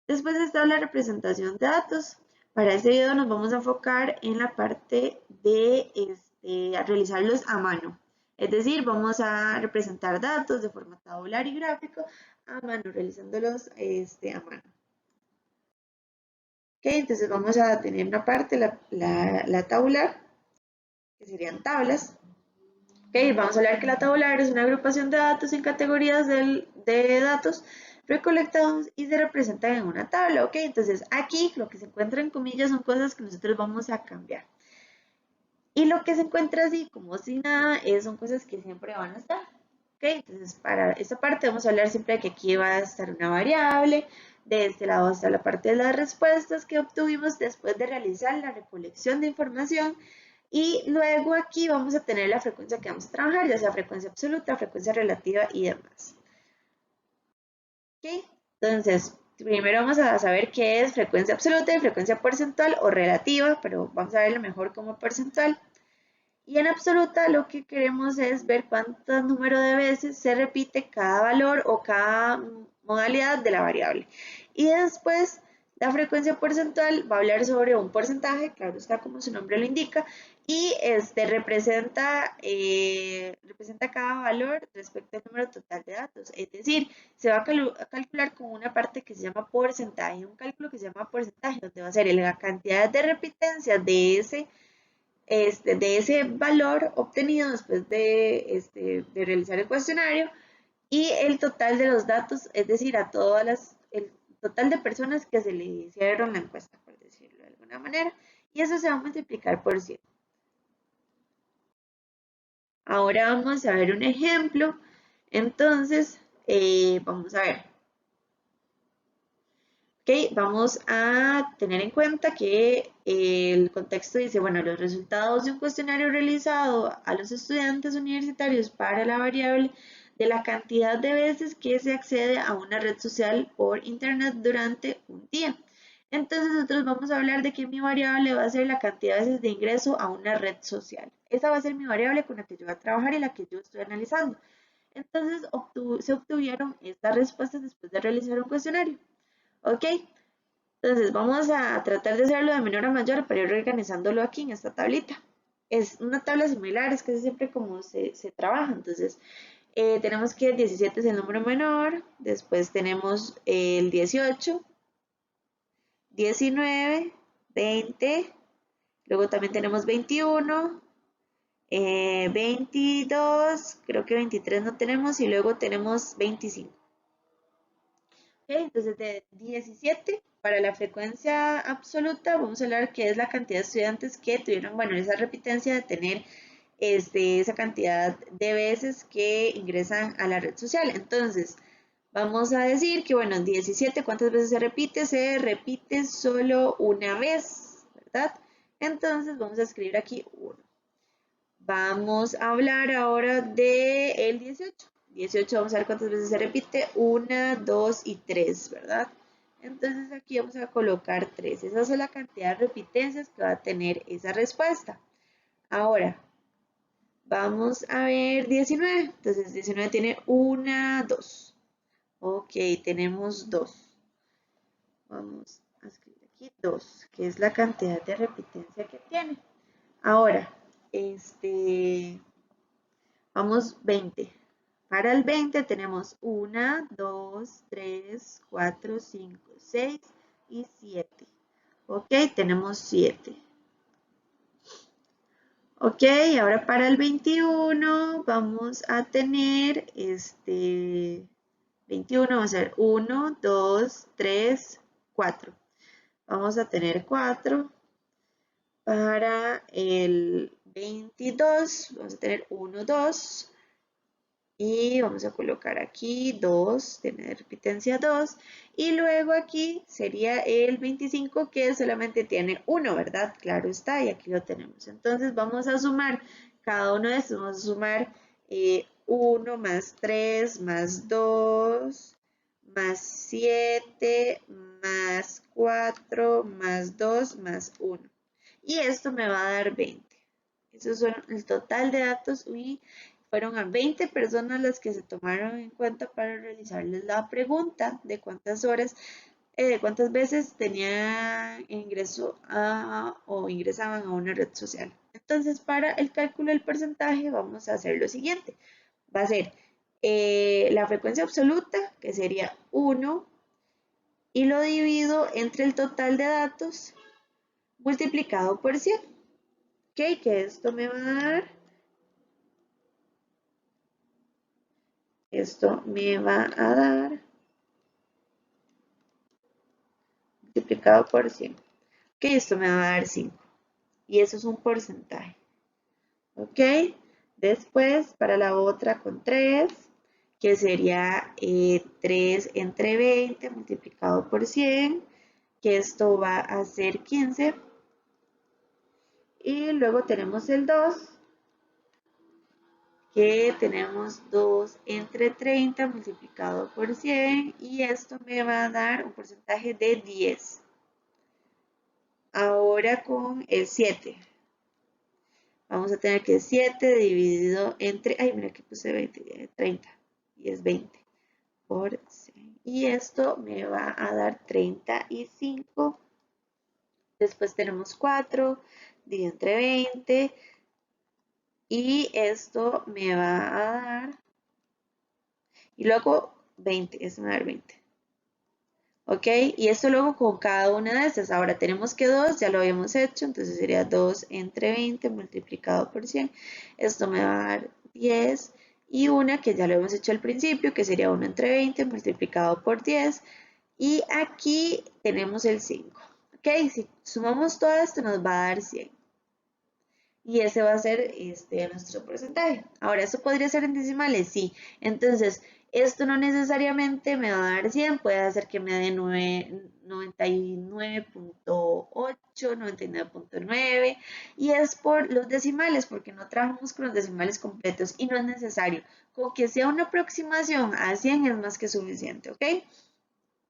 Después está la representación de datos. Para este video nos vamos a enfocar en la parte de realizarlos a mano. Es decir, vamos a representar datos de forma tabular y gráfico a mano, realizándolos a mano. Ok, entonces vamos a tener una parte, la tabular, que serían tablas. Ok, vamos a hablar que la tabular es una agrupación de datos en categorías de datos recolectados y se representan en una tabla. Ok, entonces aquí lo que se encuentra en comillas son cosas que nosotros vamos a cambiar. Y lo que se encuentra así como si nada son cosas que siempre van a estar. Ok, entonces para esta parte vamos a hablar siempre de que aquí va a estar una variable. De este lado está la parte de las respuestas que obtuvimos después de realizar la recolección de información. Y luego aquí vamos a tener la frecuencia que vamos a trabajar, ya sea frecuencia absoluta, frecuencia relativa y demás. ¿Ok? Entonces, primero vamos a saber qué es frecuencia absoluta y frecuencia porcentual o relativa, pero vamos a verlo mejor como porcentual. Y en absoluta lo que queremos es ver cuánto número de veces se repite cada valor o cada modalidad de la variable. Y después la frecuencia porcentual va a hablar sobre un porcentaje, claro está como su nombre lo indica, y representa cada valor respecto al número total de datos. Es decir, se va a calcular con una parte que se llama porcentaje, un cálculo que se llama porcentaje, donde va a ser la cantidad de repitencias de ese valor obtenido después de realizar el cuestionario y el total de los datos, es decir, el total de personas que se le hicieron la encuesta, por decirlo de alguna manera, y eso se va a multiplicar por 100. Ahora vamos a ver un ejemplo. Entonces, vamos a ver. Ok, vamos a tener en cuenta que el contexto dice, bueno, los resultados de un cuestionario realizado a los estudiantes universitarios para la variable de la cantidad de veces que se accede a una red social por internet durante un día. Entonces nosotros vamos a hablar de que mi variable va a ser la cantidad de veces de ingreso a una red social. Esa va a ser mi variable con la que yo voy a trabajar y la que yo estoy analizando. Entonces se obtuvieron estas respuestas después de realizar un cuestionario. ¿Ok? Entonces vamos a tratar de hacerlo de menor a mayor para ir organizándolo aquí en esta tablita. Es una tabla similar, es que siempre como se trabaja. Entonces tenemos que el 17 es el número menor, después tenemos el 18, 19, 20, luego también tenemos 21, 22, creo que 23 no tenemos y luego tenemos 25. Okay, entonces de 17 para la frecuencia absoluta, vamos a hablar que es la cantidad de estudiantes que tuvieron, bueno, esa repitencia de tener esa cantidad de veces que ingresan a la red social. Entonces, vamos a decir que, bueno, 17, ¿cuántas veces se repite? Se repite solo una vez, ¿verdad? Entonces, vamos a escribir aquí 1. Vamos a hablar ahora del 18. 18, vamos a ver cuántas veces se repite. 1, 2 y 3, ¿verdad? Entonces aquí vamos a colocar 3. Esa es la cantidad de repitencias que va a tener esa respuesta. Ahora, vamos a ver 19. Entonces 19 tiene 1, 2. Ok, tenemos 2. Vamos a escribir aquí 2, que es la cantidad de repitencia que tiene. Ahora, vamos 20. Para el 20 tenemos 1, 2, 3, 4, 5, 6 y 7. Ok, tenemos 7. Ok, ahora para el 21 vamos a tener 21 va a ser 1, 2, 3, 4. Vamos a tener 4. Para el 22 vamos a tener 1, 2. Y vamos a colocar aquí 2, tiene repitencia 2. Y luego aquí sería el 25 que solamente tiene 1, ¿verdad? Claro está, y aquí lo tenemos. Entonces vamos a sumar cada uno de estos. Vamos a sumar 1 más 3 más 2 más 7 más 4 más 2 más 1. Y esto me va a dar 20. Eso son el total de datos y fueron a 20 personas las que se tomaron en cuenta para realizarles la pregunta de cuántas horas cuántas veces tenía ingreso o ingresaban a una red social. Entonces, para el cálculo del porcentaje vamos a hacer lo siguiente. Va a ser la frecuencia absoluta, que sería 1, y lo divido entre el total de datos multiplicado por 100. Ok, que esto me va a dar, multiplicado por 100. Ok, esto me va a dar 5. Y eso es un porcentaje. Ok, después para la otra con 3, que sería 3 entre 20 multiplicado por 100, que esto va a ser 15. Y luego tenemos el 2, que tenemos 2 entre 30 multiplicado por 100, y esto me va a dar un porcentaje de 10. Ahora con el 7. Vamos a tener que 7 dividido entre, ay, mira que puse 20, 30, y es 20 por 100. Y esto me va a dar 35. Después tenemos 4 dividido entre 20. Y esto me va a dar, y luego 20, esto me va a dar 20. ¿Ok? Y esto luego con cada una de estas. Ahora tenemos que 2, ya lo habíamos hecho, entonces sería 2 entre 20 multiplicado por 100. Esto me va a dar 10. Y una que ya lo hemos hecho al principio, que sería 1 entre 20 multiplicado por 10. Y aquí tenemos el 5. ¿Ok? Si sumamos todo esto nos va a dar 100. Y ese va a ser nuestro porcentaje. Ahora, ¿esto podría ser en decimales? Sí. Entonces, esto no necesariamente me va a dar 100, puede hacer que me dé 99.8, 99.9, y es por los decimales, porque no trabajamos con los decimales completos y no es necesario. Con que sea una aproximación a 100 es más que suficiente, ¿ok?